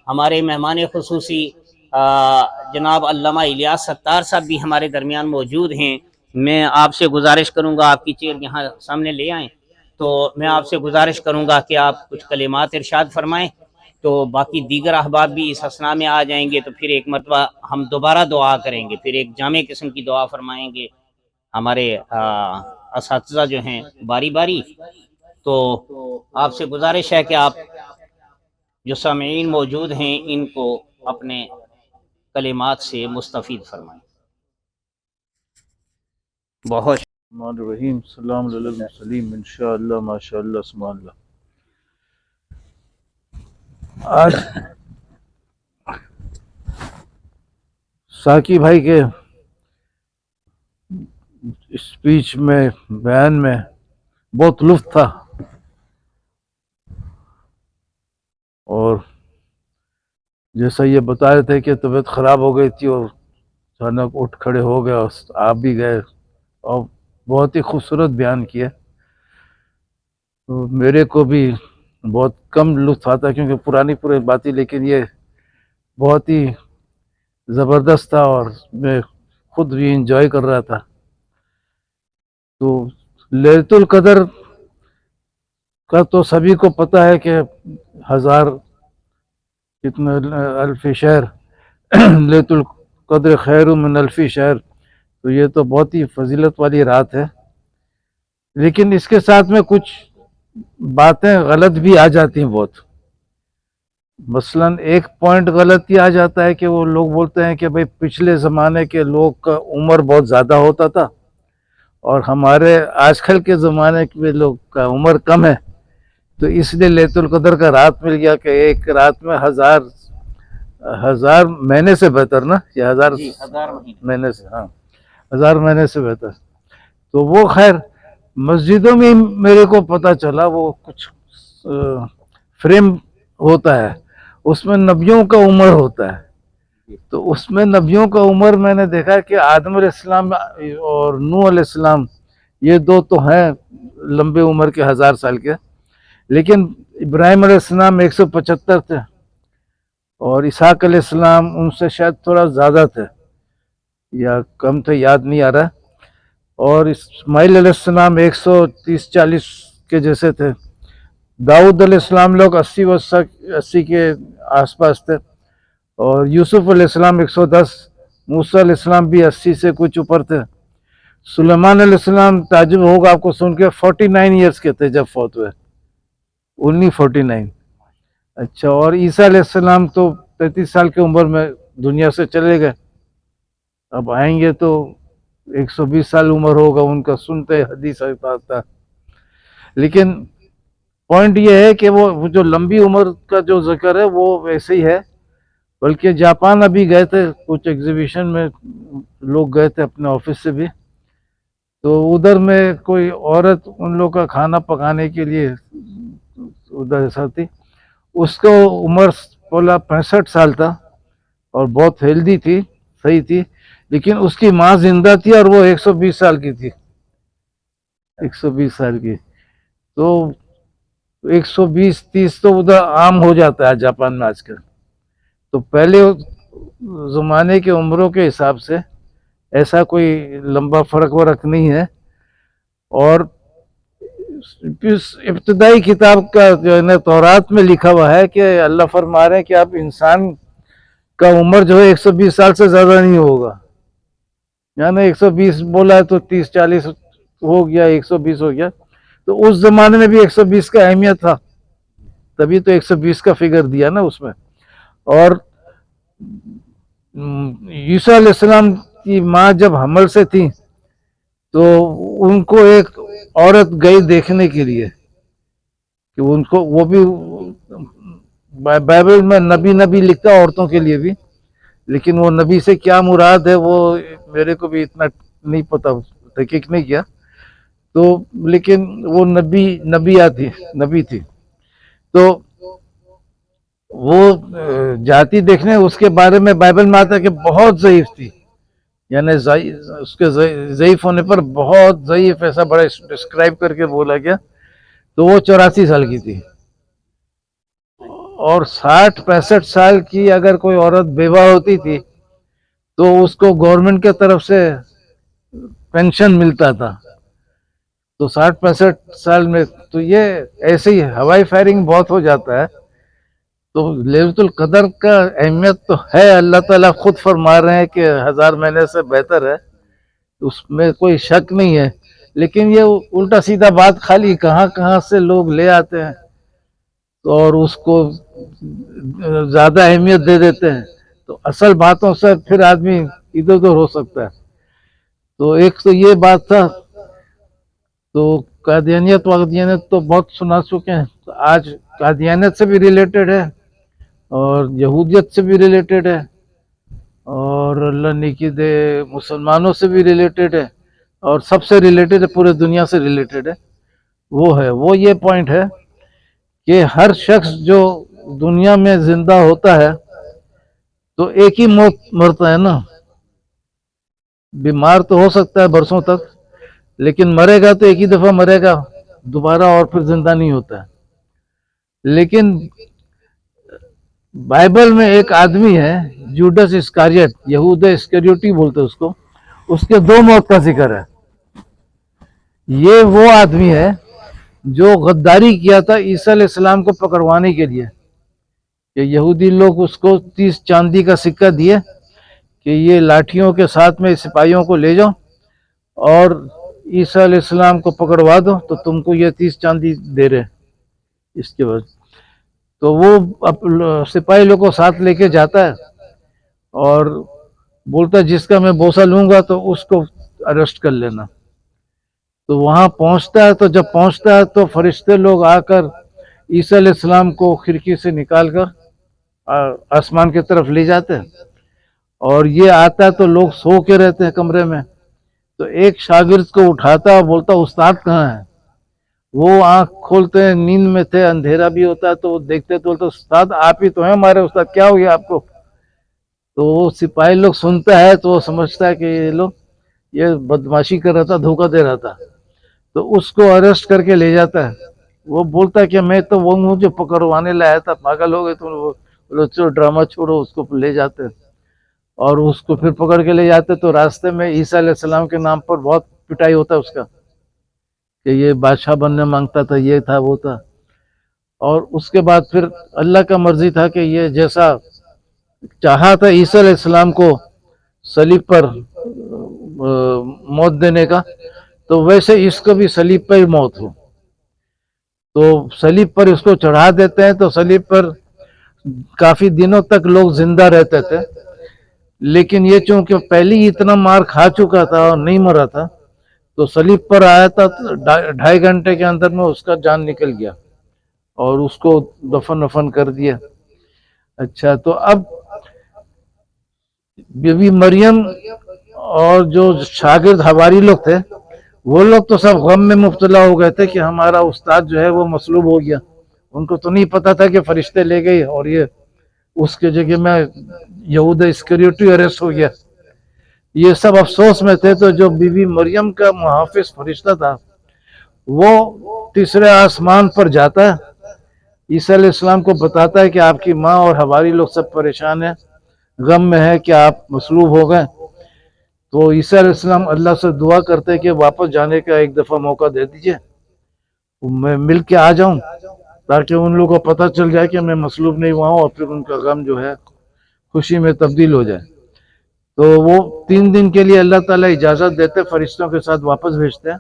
ہمارے مہمان خصوصی جناب علامہ الیاس ستار صاحب بھی ہمارے درمیان موجود ہیں. میں آپ سے گزارش کروں گا آپ کی چیئر یہاں سامنے لے آئیں. تو میں آپ سے گزارش کروں گا کہ آپ کچھ کلمات ارشاد فرمائیں. تو باقی دیگر احباب بھی اس اثنا میں آ جائیں گے. تو پھر ایک مرتبہ ہم دوبارہ دعا کریں گے, پھر ایک جامع قسم کی دعا فرمائیں گے ہمارے اساتذہ جو ہیں باری باری. تو آپ سے گزارش ہے کہ آپ جو سامعین موجود ہیں ان کو اپنے کلمات سے مستفید فرمائیں. بہت الرحمن الرحیم. السلام علی المرسلین. انشاءاللہ ماشاءاللہ سبحان اللہ. آج ساکی بھائی کے اسپیچ میں بیان میں بہت لطف تھا, اور جیسا یہ بتا رہے تھے کہ طبیعت خراب ہو گئی تھی اور اچانک اٹھ کھڑے ہو گئے اور آپ بھی گئے, اور بہت ہی خوبصورت بیان کیا. تو میرے کو بھی بہت کم لطف آتا کیونکہ پرانی باتیں, لیکن یہ بہت ہی زبردست تھا اور میں خود بھی انجوائے کر رہا تھا. تو لیلۃ القدر کا تو سبھی کو پتہ ہے کہ ہزار کتنا الف شہر, لیلۃ القدر خیر من الف شہر. تو یہ تو بہت ہی فضیلت والی رات ہے, لیکن اس کے ساتھ میں کچھ باتیں غلط بھی آ جاتی ہیں بہت. مثلا ایک پوائنٹ غلط یہ آ جاتا ہے کہ وہ لوگ بولتے ہیں کہ بھئی پچھلے زمانے کے لوگ کا عمر بہت زیادہ ہوتا تھا اور ہمارے آج کل کے زمانے کے لوگ کا عمر کم ہے, تو اس لیے لیلۃ القدر کا رات مل گیا کہ ایک رات میں ہزار مہینے سے بہتر نا, یا ہزار مہینے سے, ہاں ہزار مہینے سے بہتر. تو وہ خیر مسجدوں میں میرے کو پتہ چلا وہ کچھ فریم ہوتا ہے, اس میں نبیوں کا عمر ہوتا ہے. تو اس میں نبیوں کا عمر میں نے دیکھا کہ آدم علیہ السلام اور نوح علیہ السلام یہ دو تو ہیں لمبے عمر کے, 1000 سال کے, لیکن ابراہیم علیہ السلام 175 تھے اور اسحاق علیہ السلام ان سے شاید تھوڑا زیادہ تھے یا کم تھے, یاد نہیں آ رہا. اور اسماعیل علیہ السلام 130-140 کے جیسے تھے. داؤد علیہ السلام لوگ 80 کے آس پاس تھے, اور یوسف علیہ السلام 110, موسیٰ علیہ السلام بھی 80 سے کچھ اوپر تھے. سلیمان علیہ السلام تعجب ہوگا آپ کو سن کے 49 ایئرس کے تھے جب فوت ہوئے, only 49. اچھا, اور عیسیٰ علیہ السلام تو 33 سال کی عمر میں دنیا سے چلے گئے, اب آئیں گے تو 120 سال عمر ہوگا ان کا, سنتے حدیث آتا. لیکن پوائنٹ یہ ہے کہ وہ جو لمبی عمر کا جو ذکر ہے وہ ویسے ہی ہے. بلکہ جاپان ابھی گئے تھے کچھ ایگزیبیشن میں, لوگ گئے تھے اپنے آفس سے بھی, تو ادھر میں کوئی عورت ان لوگ کا کھانا پکانے کے لیے ادھر ایسا تھی, اس کو عمر 65 سال تھا اور بہت ہیلدی تھی, صحیح تھی, لیکن اس کی ماں زندہ تھی اور وہ 120 سال کی تھی, 120 سال کی. تو 120-130 تو ادھر عام ہو جاتا ہے جاپان میں آج کل. تو پہلے زمانے کے عمروں کے حساب سے ایسا کوئی لمبا فرق نہیں ہے. اور ابتدائی کتاب کا جو ہے نا تورات میں لکھا ہوا ہے کہ اللہ فرما رہے ہیں کہ اب انسان کا عمر جو ہے 120 سال سے زیادہ نہیں ہوگا, یعنی 120 بولا ہے تو 30-40 ہو گیا, 120 ہو گیا. تو اس زمانے میں بھی 120 کا اہمیت تھا, تبھی تو 120 کا فگر دیا نا اس میں. اور عیسیٰ علیہ السلام کی ماں جب حمل سے تھی تو ان کو ایک عورت گئی دیکھنے کے لیے کہ ان کو, وہ بھی بائبل میں نبی لکھتا ہے عورتوں کے لیے بھی, لیکن وہ نبی سے کیا مراد ہے وہ میرے کو بھی اتنا نہیں پتا, تحقیق نہیں کیا. تو لیکن وہ نبی تھی. تو وہ جاتی دیکھنے, اس کے بارے میں بائبل میں آتا ہے کہ بہت ضعیف تھی, یعنی اس کے ضعیف ہونے پر بہت ضعیف, ایسا بڑا ڈسکرائب کر کے بولا گیا. تو وہ 84 سال کی تھی. اور 60-65 سال کی اگر کوئی عورت بیوہ ہوتی تھی تو اس کو گورنمنٹ کے طرف سے پینشن ملتا تھا. تو 60-65 سال میں تو یہ ایسے ہی ہوائی فائرنگ بہت ہو جاتا ہے. تو لیلۃ القدر کا اہمیت تو ہے، اللہ تعالیٰ خود فرما رہے ہیں کہ 1000 مہینے سے بہتر ہے، اس میں کوئی شک نہیں ہے. لیکن یہ الٹا سیدھا بات خالی کہاں کہاں سے لوگ لے آتے ہیں اور اس کو زیادہ اہمیت دے دیتے ہیں، تو اصل باتوں سے پھر آدمی ادھر ادھر ہو سکتا ہے. تو ایک تو یہ بات تھا. تو قادیانیت وادیانیت تو بہت سنا چکے ہیں. تو آج قادیانیت سے بھی ریلیٹڈ ہے اور یہودیت سے بھی ریلیٹڈ ہے اور اللہ نیکی دے مسلمانوں سے بھی ریلیٹڈ ہے اور سب سے ریلیٹڈ ہے، پورے دنیا سے ریلیٹڈ ہے. وہ یہ پوائنٹ ہے کہ ہر شخص جو دنیا میں زندہ ہوتا ہے تو ایک ہی موت مرتا ہے نا. بیمار تو ہو سکتا ہے برسوں تک، لیکن مرے گا تو ایک ہی دفعہ مرے گا، دوبارہ اور پھر زندہ نہیں ہوتا ہے. لیکن بائبل میں ایک آدمی ہے جوڈس اسکاریٹ، یہودا اسکریوٹی بولتے اس کو، اس کے 2 موت کا ذکر ہے. یہ وہ آدمی ہے جو غداری کیا تھا عیسیٰ علیہ السلام کو پکڑوانے کے لیے، کہ یہودی لوگ اس کو 30 چاندی کا سکہ دیے کہ یہ لاٹھیوں کے ساتھ میں سپاہیوں کو لے جاؤ اور عیسیٰ علیہ السلام کو پکڑوا دو تو تم کو یہ 30 چاندی دے رہے. اس کے بعد تو وہ سپاہی لوگ کو ساتھ لے کے جاتا ہے اور بولتا ہے جس کا میں بوسہ لوں گا تو اس کو اریسٹ کر لینا. تو وہاں پہنچتا ہے، تو جب پہنچتا ہے تو فرشتے لوگ آ کر عیسیٰ علیہ السلام کو کھڑکی سے نکال کر آسمان کی طرف لے جاتے ہیں. اور یہ آتا ہے تو لوگ سو کے رہتے ہیں کمرے میں. تو ایک شاگرد کو اٹھاتا ہے، بولتا استاد کہاں ہے؟ وہ آنکھ کھولتے ہیں، نیند میں تھے، اندھیرا بھی ہوتا ہے تو وہ دیکھتے تو بولتے استاد آپ ہی تو ہیں ہمارے استاد، کیا ہو گیا آپ کو؟ تو وہ سپاہی لوگ سنتا ہے تو وہ سمجھتا ہے کہ یہ بدماشی کر رہا تھا، دھوکہ دے رہا تھا. تو اس کو اریسٹ کر کے لے جاتا ہے. وہ بولتا ہے کہ میں تو وہ ہوں جو پکڑوانے لایا تھا، پاگل ہو گئے تم، ڈرامہ چھوڑو. اس کو لے جاتے اور اس کو پھر پکڑ کے لے جاتے. تو راستے میں عیسیٰ علیہ السلام کے نام پر بہت پٹائی ہوتا ہے اس کا، کہ یہ بادشاہ بننے مانگتا تھا، یہ تھا وہ تھا. اور اس کے بعد پھر اللہ کا مرضی تھا کہ یہ جیسا چاہا تھا عیسیٰ علیہ السلام کو صلیب پر موت دینے کا، تو ویسے اس کو بھی صلیب پر ہی موت ہو. تو صلیب پر اس کو چڑھا دیتے ہیں. تو صلیب پر کافی دنوں تک لوگ زندہ رہتے تھے، لیکن یہ چونکہ پہلے ہی اتنا مار کھا چکا تھا اور نہیں مرا تھا، تو صلیب پر آیا تھا 2.5 گھنٹے کے اندر میں اس کا جان نکل گیا اور اس کو دفن کر دیا. اچھا، تو اب بی بی مریم اور جو شاگرد حواری لوگ تھے وہ لوگ تو سب غم میں مبتلا ہو گئے تھے کہ ہمارا استاد جو ہے وہ مصلوب ہو گیا. ان کو تو نہیں پتا تھا کہ فرشتے لے گئے اور یہ اس کے جگہ میں یہودا اسکریوٹی اریسٹ ہو گیا. یہ سب افسوس میں تھے. تو جو بی بی مریم کا محافظ فرشتہ تھا وہ تیسرے آسمان پر جاتا ہے، عیسیٰ علیہ السلام کو بتاتا ہے کہ آپ کی ماں اور حواری لوگ سب پریشان ہیں، غم میں ہے کہ آپ مصلوب ہو گئے. تو عیسیٰ علیہ السلام اللہ سے دعا کرتے کہ واپس جانے کا ایک دفعہ موقع دے دیجئے، میں مل کے آ جاؤں تاکہ ان لوگوں کو پتہ چل جائے کہ میں مصلوب نہیں ہوا ہوں اور پھر ان کا غم جو ہے خوشی میں تبدیل ہو جائے. تو وہ 3 دن کے لیے اللہ تعالیٰ اجازت دیتے، فرشتوں کے ساتھ واپس بھیجتے ہیں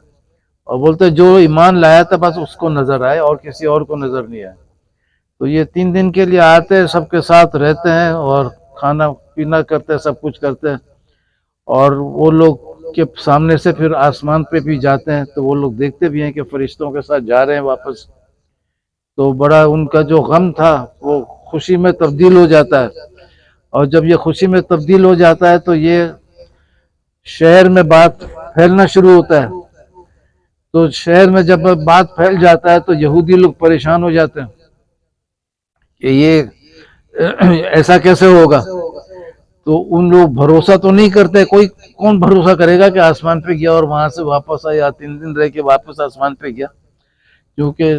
اور بولتے جو ایمان لایا تھا بس اس کو نظر آئے اور کسی اور کو نظر نہیں آئے. تو یہ 3 دن کے لیے آتے ہیں، سب کے ساتھ رہتے ہیں اور کھانا پینا کرتے ہیں، سب کچھ کرتے ہیں. اور وہ لوگ کے سامنے سے پھر آسمان پہ بھی جاتے ہیں تو وہ لوگ دیکھتے بھی ہیں کہ فرشتوں کے ساتھ جا رہے ہیں واپس. تو بڑا ان کا جو غم تھا وہ خوشی میں تبدیل ہو جاتا ہے. اور جب یہ خوشی میں تبدیل ہو جاتا ہے تو یہ شہر میں بات پھیلنا شروع ہوتا ہے. تو شہر میں جب بات پھیل جاتا ہے تو یہودی لوگ پریشان ہو جاتے ہیں کہ یہ ایسا کیسے ہوگا. تو ان لوگ بھروسہ تو نہیں کرتے، کون بھروسہ کرے گا کہ آسمان پہ گیا اور وہاں سے واپس آیا، 3 دن رہ کے واپس آسمان پہ گیا. کیونکہ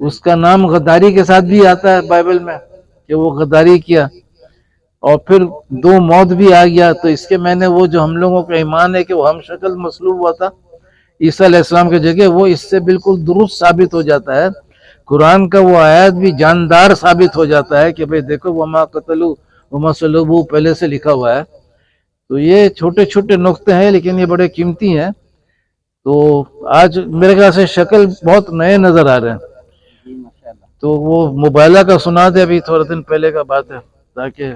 اس کا نام غداری کے ساتھ بھی آتا ہے بائبل میں کہ وہ غداری کیا، اور پھر 2 موت بھی آ گیا. تو اس کے میں نے وہ جو ہم لوگوں کا ایمان ہے کہ وہ ہم شکل مصلوب ہوا تھا عیسیٰ علیہ السلام کی جگہ، وہ اس سے بالکل درست ثابت ہو جاتا ہے. قرآن کا وہ آیت بھی جاندار ثابت ہو جاتا ہے کہ بھئی دیکھو وما قتلوا وما صلبوا پہلے سے لکھا ہوا ہے. تو یہ چھوٹے چھوٹے نقطے ہیں لیکن یہ بڑے قیمتی ہیں. تو آج میرے خیال سے شکل بہت نئے نظر آ رہے ہیں. تو وہ موبائلہ کا سنا دے، ابھی تھوڑے دن پہلے کا بات ہے، تاکہ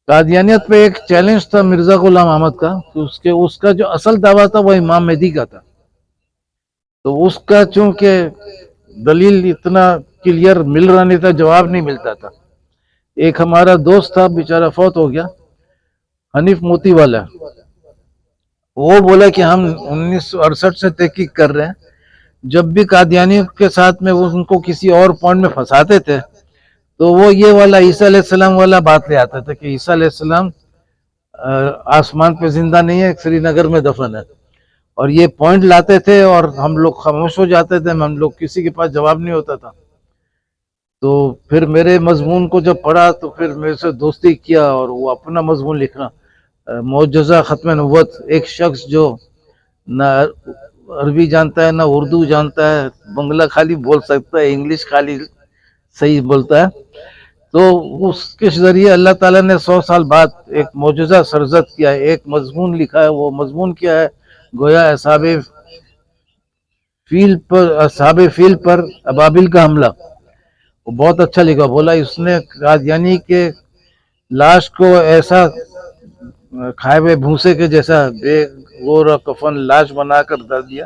قادیانیت پہ ایک چیلنج تھا مرزا غلام احمد کا، اس کا جو اصل دعویٰ تھا وہ امام مہدی کا تھا. تو اس کا چونکہ دلیل اتنا کلیئر مل رہا نہیں تھا، جواب نہیں ملتا تھا. ایک ہمارا دوست تھا بیچارہ فوت ہو گیا، حنیف موتی والا، وہ بولا کہ ہم 1968 سے تحقیق کر رہے ہیں. جب بھی قادیانی کے ساتھ میں وہ ان کو کسی اور پوائنٹ میں پھنساتے تھے تو وہ یہ والا عیسیٰ علیہ السلام والا بات لے آتا تھا کہ عیسیٰ علیہ السلام آسمان پہ زندہ نہیں ہے، سری نگر میں دفن ہے. اور یہ پوائنٹ لاتے تھے اور ہم لوگ خاموش ہو جاتے تھے، ہم لوگ کسی کے پاس جواب نہیں ہوتا تھا. تو پھر میرے مضمون کو جب پڑھا تو پھر میرے سے دوستی کیا اور وہ اپنا مضمون لکھنا، معجزہ ختم نبوت. ایک شخص جو نہ عربی جانتا ہے نہ اردو جانتا ہے، بنگلہ خالی بول سکتا ہے، انگلش خالی صحیح بولتا ہے. تو اس کے ذریعے اللہ تعالیٰ نے 100 سال بعد ایک معجزہ سرزد کیا ہے، ایک مضمون لکھا ہے. وہ مضمون کیا ہے؟ گویا اصحاب فیل پر ابابیل کا حملہ. وہ بہت اچھا لکھا. بولا اس نے قادیانی کے لاش کو ایسا کھائے ہوئے بھوسے کے جیسا بے غور کفن لاش بنا کر دھر دیا،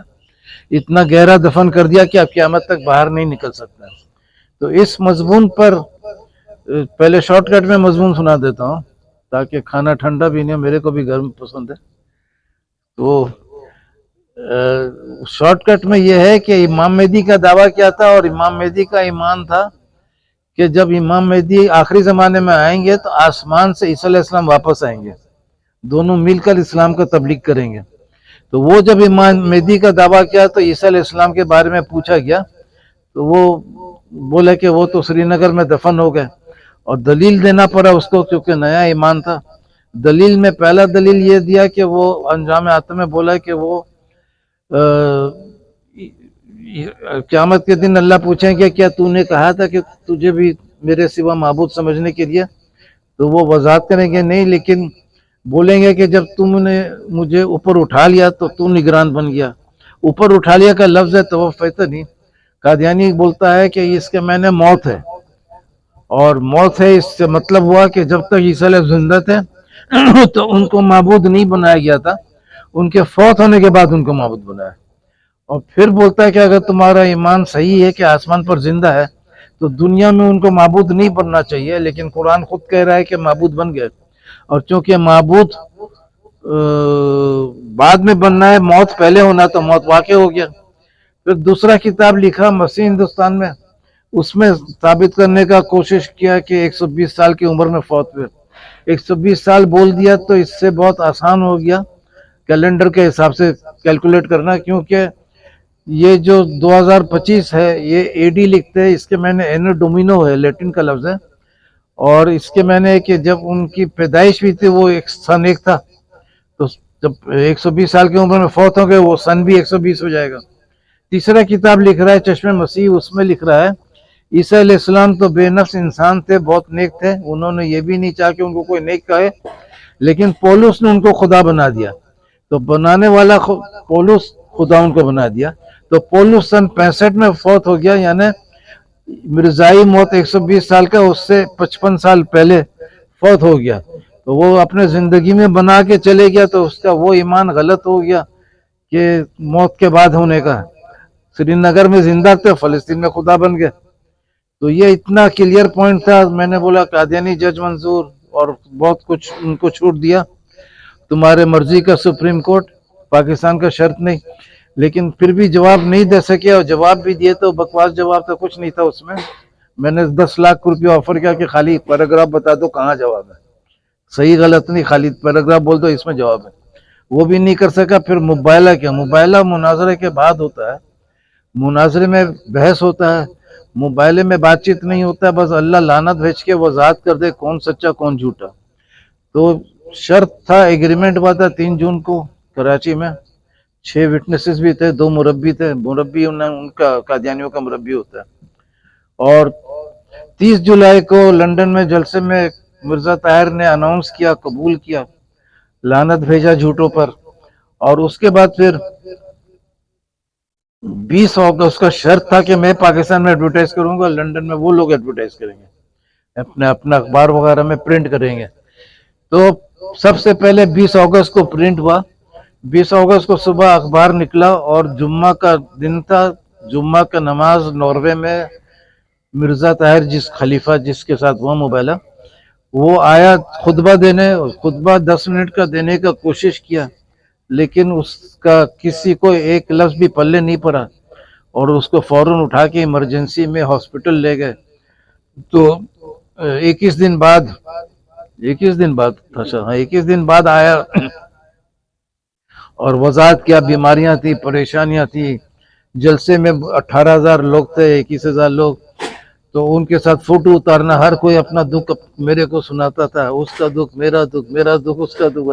اتنا گہرا دفن کر دیا کہ اب قیامت تک باہر نہیں نکل سکتا. تو اس مضمون پر پہلے شارٹ کٹ میں مضمون سنا دیتا ہوں تاکہ کھانا ٹھنڈا بھی نہیں، میرے کو بھی گرم پسند ہے. تو شارٹ کٹ میں یہ ہے کہ امام مہدی کا دعویٰ کیا تھا، اور امام مہدی کا ایمان تھا کہ جب امام مہدی آخری زمانے میں آئیں گے تو آسمان سے عیسیٰ علیہ السلام واپس آئیں گے، دونوں مل کر اسلام کا تبلیغ کریں گے. تو وہ جب امام مہدی کا دعویٰ کیا تو عیسیٰ علیہ السلام کے بارے میں پوچھا گیا تو وہ بولے کہ وہ تو سری نگر میں دفن ہو گئے، اور دلیل دینا پڑا اس کو کیونکہ نیا ایمان تھا. دلیل میں پہلا دلیل یہ دیا کہ وہ انجام آتم میں بولا کہ وہ قیامت کے دن اللہ پوچھیں گے کیا تو نے کہا تھا کہ تجھے بھی میرے سوا معبود سمجھنے کے لیے؟ تو وہ وضاحت کریں گے نہیں، لیکن بولیں گے کہ جب تم نے مجھے اوپر اٹھا لیا تو تو نگران بن گیا. اوپر اٹھا لیا کا لفظ ہے توفیتنی. قادیانی بولتا ہے کہ اس کے معنی موت ہے، اور موت ہے اس سے مطلب ہوا کہ جب تک عیسیٰ علیہ زندہ تھے تو ان کو معبود نہیں بنایا گیا تھا، ان کے فوت ہونے کے بعد ان کو معبود بنایا. اور پھر بولتا ہے کہ اگر تمہارا ایمان صحیح ہے کہ آسمان پر زندہ ہے تو دنیا میں ان کو معبود نہیں بننا چاہیے، لیکن قرآن خود کہہ رہا ہے کہ معبود بن گئے. اور چونکہ معبود بعد میں بننا ہے، موت پہلے ہونا، تو موت واقع ہو گیا. پھر دوسرا کتاب لکھا مسیح ہندوستان میں، اس میں ثابت کرنے کا کوشش کیا کہ 120 سال کی عمر میں فوت ہوئے. 120 سال بول دیا تو اس سے بہت آسان ہو گیا کیلنڈر کے حساب سے کیلکولیٹ کرنا، کیونکہ یہ جو 2025 ہے یہ اے ڈی لکھتے ہیں، اس کے میں نے اینو ڈومینو ہے، لیٹن کا لفظ ہے. اور اس کے میں نے کہ جب ان کی پیدائش بھی تھی وہ ایک سن ایک تھا، تو جب 120 سال کی عمر میں فوت ہو گئے وہ سن بھی 120 ہو جائے گا. تیسرا کتاب لکھ رہا ہے چشم مسیح، اس میں لکھ رہا ہے عیسیٰ علیہ السلام تو بے نفس انسان تھے، بہت نیک تھے، انہوں نے یہ بھی نہیں چاہا کہ ان کو کوئی نیک کہے، لیکن پولس نے ان کو خدا بنا دیا. تو بنانے والا پولس خدا ان کو بنا دیا. تو پولس سن 65 میں فوت ہو گیا، یعنی مرزائی موت 120 سال کا، اس سے 55 سال پہلے فوت ہو گیا. تو وہ اپنے زندگی میں بنا کے چلے گیا، تو اس کا وہ ایمان غلط ہو گیا کہ موت کے بعد ہونے کا. سری نگر میں زندہ تھے، فلسطین میں خدا بن گئے. تو یہ اتنا کلیئر پوائنٹ تھا. میں نے بولا قادیانی جج منظور، اور بہت کچھ ان کو چھوٹ دیا، تمہارے مرضی کا سپریم کورٹ، پاکستان کا شرط نہیں. لیکن پھر بھی جواب نہیں دے سکے، اور جواب بھی دیے تو بکواس جواب تھا، کچھ نہیں تھا اس میں. میں نے 10 لاکھ روپیہ آفر کیا کہ خالی پیراگراف بتا دو کہاں جواب ہے، صحیح غلط نہیں، خالی پیراگراف بول دو اس میں جواب ہے. وہ بھی نہیں کر سکا. پھر مباہلہ کیا، مباہلہ مناظرے کے بعد ہوتا ہے. مناظرے میں بحث ہوتا ہے، موبائل میں بات چیت نہیں ہوتا ہے، بس اللہ لعنت بھیج کے وضاحت کر دے کون سچا کون جھوٹا. تو شرط تھا، ایگریمنٹ ہوا تھا 3 جون کو کراچی میں. 6 وٹنسز بھی تھے، 2 مربی تھے. مربی ان کا قادیانیوں کا مربی ہوتا ہے. اور 30 جولائی کو لنڈن میں جلسے میں مرزا طاہر نے اناؤنس کیا، قبول کیا، لعنت بھیجا جھوٹوں پر. اور اس کے بعد پھر 20 اگست کا شرط تھا کہ میں پاکستان میں ایڈورٹائز کروں گا، لنڈن میں وہ لوگ ایڈورٹائز کریں گے، اپنا اخبار وغیرہ میں پرنٹ کریں گے. تو سب سے پہلے 20 اگست کو پرنٹ ہوا. 20 اگست کو صبح اخبار نکلا اور جمعہ کا دن تھا. جمعہ کا نماز ناروے میں مرزا طاہر جس خلیفہ جس کے ساتھ وہ موبائلہ وہ آیا خطبہ دینے. خطبہ 10 منٹ کا دینے کا کوشش کیا، لیکن اس کا کسی کو ایک لفظ بھی پلے نہیں پڑا اور اس کو فوراً اٹھا کے ایمرجنسی میں ہاسپٹل لے گئے. تو 21 دن بعد آیا اور وضاحت کیا بیماریاں تھی، پریشانیاں تھی. جلسے میں 18,000 لوگ تھے، 21,000 لوگ. تو ان کے ساتھ فوٹو اتارنا، ہر کوئی اپنا دکھ میرے کو سناتا تھا، اس کا دکھ میرا دکھ، میرا دکھ اس کا دکھ.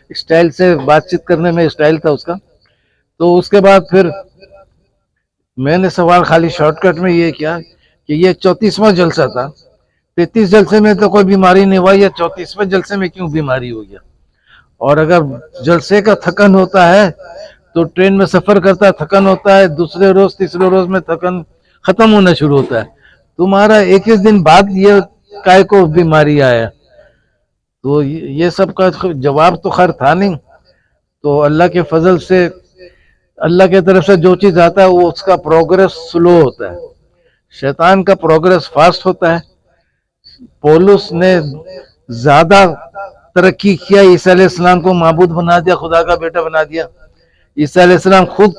اسٹائل سے بات چیت کرنے میں اسٹائل تھا اس کا. تو اس کے بعد پھر میں نے سوال خالی شارٹ کٹ میں یہ کیا کہ یہ 34واں جلسہ تھا، 33 جلسے میں تو کوئی بیماری نہیں ہوا، یہ 34ویں جلسے میں کیوں بیماری ہو گیا؟ اور اگر جلسے کا تھکن ہوتا ہے تو ٹرین میں سفر کرتا ہے، تھکن ہوتا ہے، دوسرے روز تیسرے روز میں تھکن ختم ہونا شروع ہوتا ہے. تمہارا 21 دن بعد یہ کائے کو بیماری آیا؟ تو یہ سب کا جواب تو خیر تھا نہیں. تو اللہ کے فضل سے، اللہ کی طرف سے جو چیز آتا ہے وہ اس کا پروگریس سلو ہوتا ہے، شیطان کا پروگریس فاسٹ ہوتا ہے. پولس نے زیادہ ترقی کیا، عیسیٰ علیہ السلام کو معبود بنا دیا، خدا کا بیٹا بنا دیا. عیسیٰ علیہ السلام خود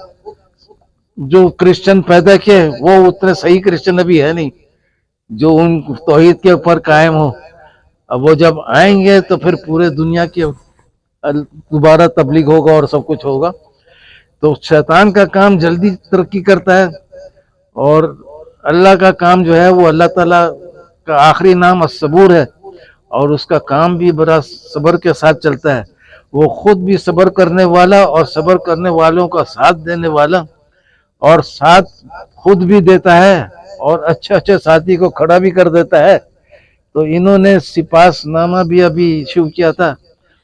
جو کرسچن پیدا کیے وہ اتنے صحیح کرسچن ابھی ہے نہیں جو ان توحید کے اوپر قائم ہو. اب وہ جب آئیں گے تو پھر پورے دنیا کے دوبارہ تبلیغ ہوگا اور سب کچھ ہوگا. تو شیطان کا کام جلدی ترقی کرتا ہے اور اللہ کا کام جو ہے وہ اللہ تعالیٰ کا آخری نام الصبور ہے اور اس کا کام بھی بڑا صبر کے ساتھ چلتا ہے. وہ خود بھی صبر کرنے والا اور صبر کرنے والوں کا ساتھ دینے والا، اور ساتھ خود بھی دیتا ہے اور اچھے اچھے ساتھی کو کھڑا بھی کر دیتا ہے. تو انہوں نے سپاس نامہ بھی ابھی ایشو کیا تھا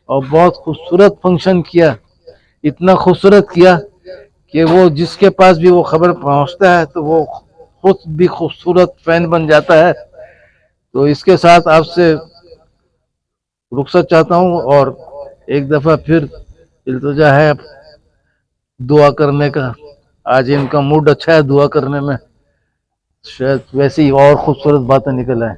اور بہت خوبصورت فنکشن کیا، اتنا خوبصورت کیا کہ وہ جس کے پاس بھی وہ خبر پہنچتا ہے تو وہ خود بھی خوبصورت فین بن جاتا ہے. تو اس کے ساتھ آپ سے رخصت چاہتا ہوں اور ایک دفعہ پھر التجا ہے دعا کرنے کا. آج ان کا موڈ اچھا ہے دعا کرنے میں، شاید ویسی اور خوبصورت باتیں نکل آئیں.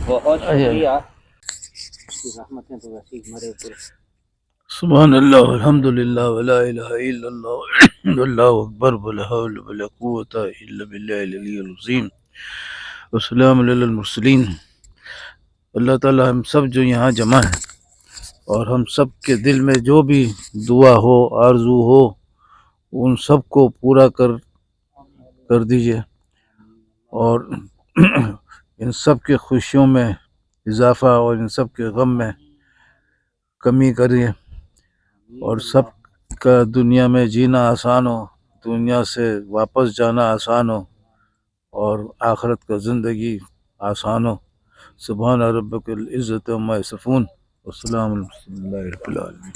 بہت شکریہ. رحمتیں تو ویسے ہی ہمارے اوپر. سبحان اللہ الحمد للہ ولا الہ الا اللہ واللہ اکبر ولا حول ولا قوت الا باللہ العلی العظیم. والسلام علی المرسلین. اللہ تعالی ہم سب جو یہاں جمع ہیں اور ہم سب کے دل میں جو بھی دعا ہو، آرزو ہو، ان سب کو پورا کر دیجئے اور ان سب کے خوشیوں میں اضافہ اور ان سب کے غم میں کمی کریے اور سب کا دنیا میں جینا آسان ہو، دنیا سے واپس جانا آسان ہو اور آخرت کا زندگی آسان ہو. سبحان ربک العزت عما یصفون والسلام علی المرسلین.